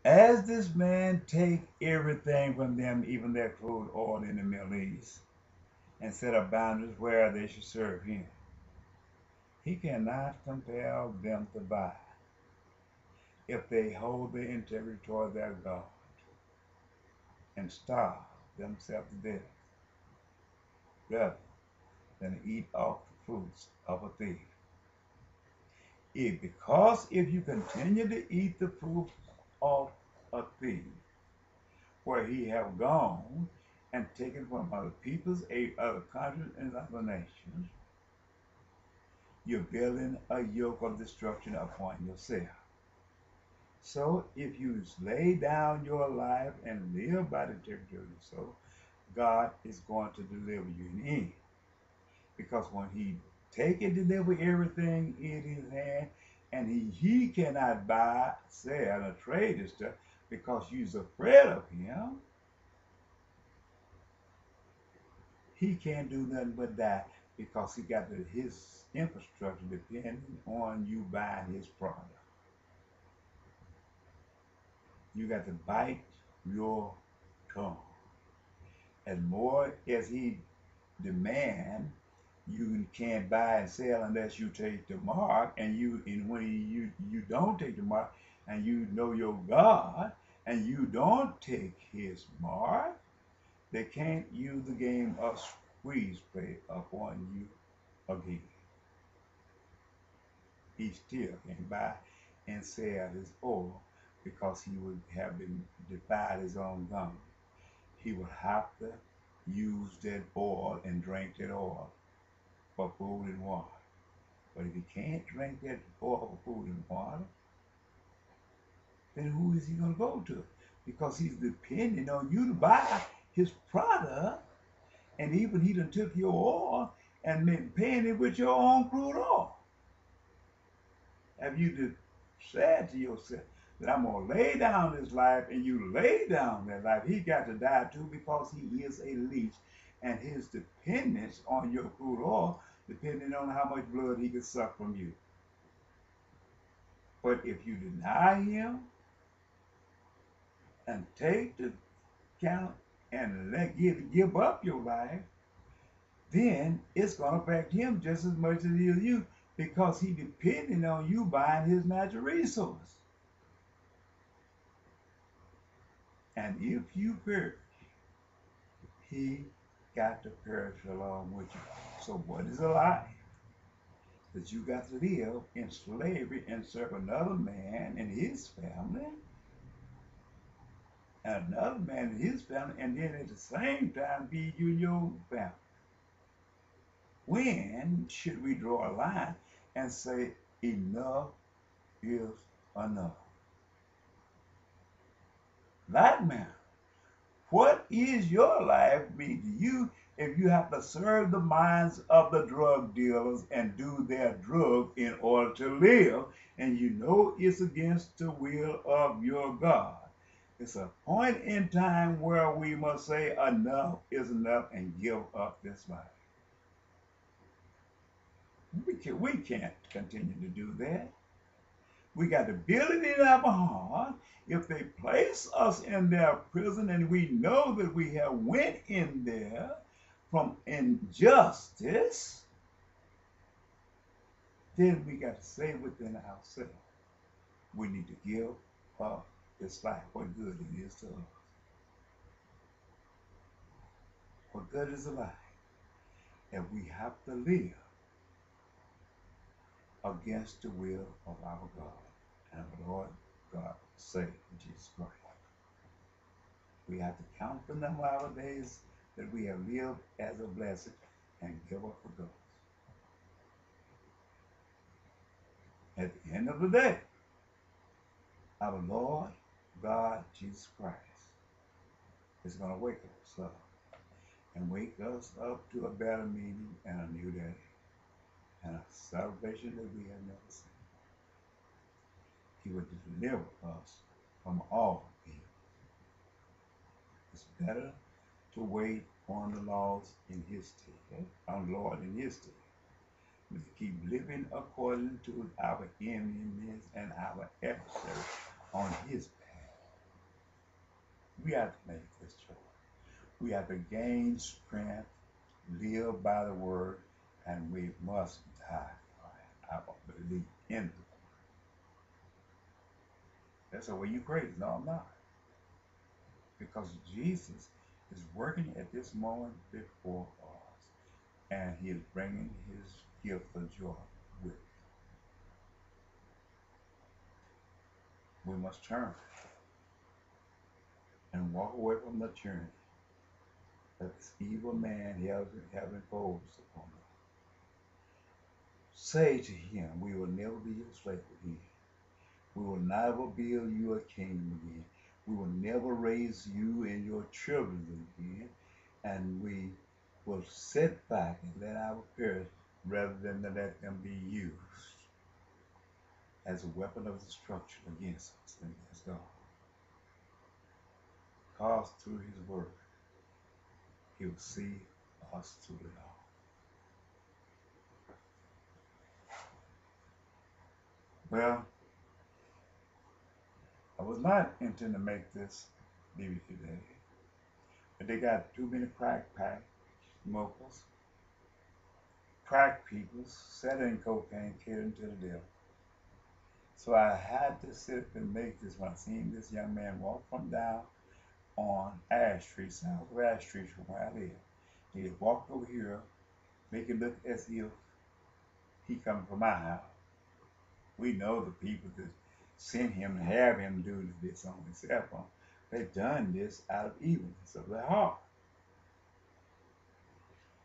As this man take everything from them, even their crude oil in the Middle East, and set up boundaries where they should serve him, he cannot compel them to buy if they hold their integrity toward their God and starve themselves to death rather than eat off the fruits of a thief. Because if you continue to eat the fruit of a thief, where he have gone and taken from other peoples, other countries, and other nations, you're building a yoke of destruction upon yourself. So if you lay down your life and live by the integrity of your soul, God is going to deliver you in the end. Because when he take and deliver everything in his hand, and he cannot buy, sell, or trade this stuff because you're afraid of him, he can't do nothing but die because he got his infrastructure depending on you buying his product. You got to bite your tongue. As more as he demand, you can't buy and sell unless you take the mark, and when you don't take the mark, and you know your God, and you don't take his mark, they can't use the game of squeeze play upon you again. He still can buy and sell his oil because he would have been defied his own government. He would have to use that oil and drink that oil for food and water. But if he can't drink that oil for food and water, then who is he going to go to? Because he's depending on you to buy his product, and even he done took your oil and been paying it with your own crude oil. Have you said to yourself that I'm going to lay down this life, and you lay down that life? He got to die too because he is a leech, and his dependence on your crude oil depending on how much blood he can suck from you. But if you deny him and take the count and give up your life, then it's going to affect him just as much as it is you because he depending on you buying his natural resource. And if you perish, he got to perish along with you. So what is a life? That you got to live in slavery and serve another man and his family, and another man and his family, and then at the same time be you and your family. When should we draw a line and say enough is enough? That man, what is your life mean to you if you have to serve the minds of the drug dealers and do their drug in order to live, and you know it's against the will of your God? It's a point in time where we must say enough is enough and give up this life. We can't continue to do that. We got to build it in our heart. If they place us in their prison and we know that we have went in there from injustice, then we got to say within ourselves, we need to give up this life. What good it is to us? What good is a life if we have to live against the will of our God and our Lord God, Savior Jesus Christ? We have to count the number of our days that we have lived as a blessing and give up for God. At the end of the day, our Lord God Jesus Christ is going to wake us up and wake us up to a better meaning and a new day and a salvation that we have never seen. He would deliver us from all evil. It's better to wait on the laws in his stead, on the Lord in his stead, but to keep living according to our enemies and our adversaries on his path. We have to make this choice. We have to gain strength, live by the word, and we must die for it. I believe in the word. That's the way you praise. No, I'm not. Because Jesus is working at this moment before us, and he is bringing his gift of joy with him. We must turn and walk away from the tyranny that this evil man have imposed upon us. Say to him, we will never be your slave again. We will never build you a kingdom again. We will never raise you and your children again. And we will sit back and let our perish rather than to let them be used as a weapon of destruction against us and against God. Because through his word, he will see us through it all. Well, I was not intending to make this DVD today, but they got too many crack smokers, crack people, selling cocaine, catering to the devil. So I had to sit and make this when I seen this young man walk from down on Ash Street, south of Ash Street from where I live. He walked over here, make it look as if he come from my house. We know the people that sent him and have him do this on his cell phone. They done this out of evilness of their heart.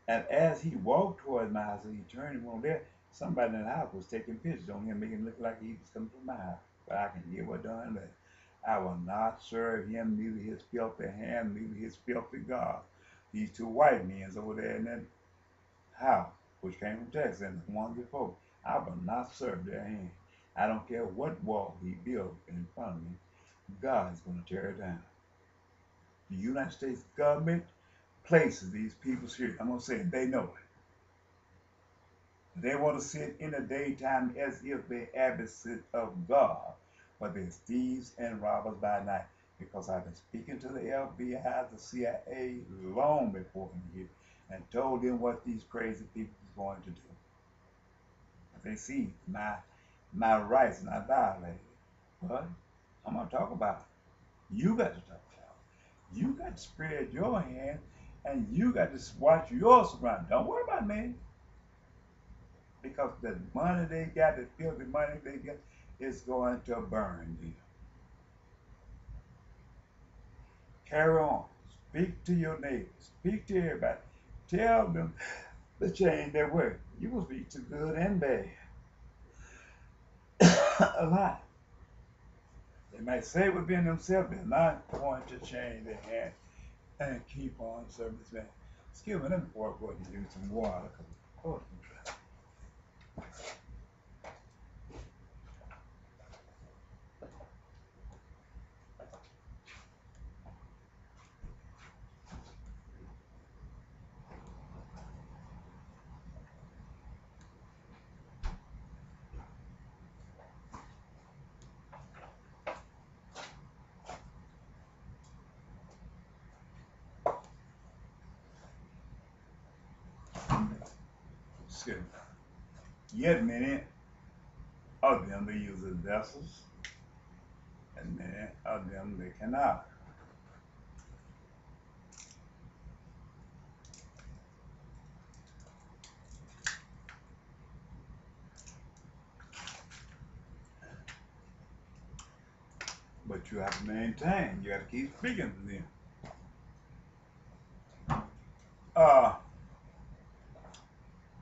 And as he walked towards my house, he turned and went there. Somebody in the house was taking pictures on him, making it look like he was coming from my house. But I can hear what done that. I will not serve him, neither his filthy hand, neither his filthy God. These two white men over there in that house, which came from Texas, and the one before, I will not serve their hand. I don't care what wall he built in front of me, God is going to tear it down. The United States government places these people here. I'm going to say it, they know it. They want to sit in the daytime as if they're advocates of God, but they're thieves and robbers by night. Because I've been speaking to the FBI, the CIA, long before I'm here, and told them what these crazy people is going to do. But they see my rights not violated. But I'm going to talk about it. You got to talk about it. You got to spread your hand, and you got to watch your surroundings. Don't worry about me. Because the money they got, the filthy money they get, is going to burn them. Carry on. Speak to your neighbors. Speak to everybody. Tell them to change their way. You will speak to good and bad. A lot. They might say within themselves, they're not going to change their hand and keep on serving this man. Excuse me, let me pour up what you do some water. Oh, excuse me. Yet many of them they use as vessels, and many of them they cannot. But you have to maintain. You have to keep speaking to them.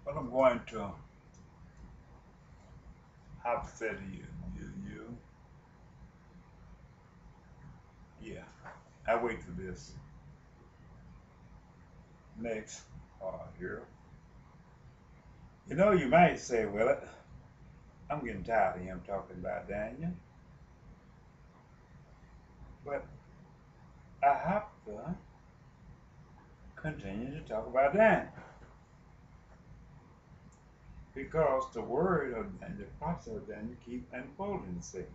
What I'm going to have to say to you, yeah, I wait for this next part here. You know, you might say, well, I'm getting tired of him talking about Daniel. But I have to continue to talk about Daniel. Because the word of Daniel, the prophecy of Daniel, keep unfolding itself.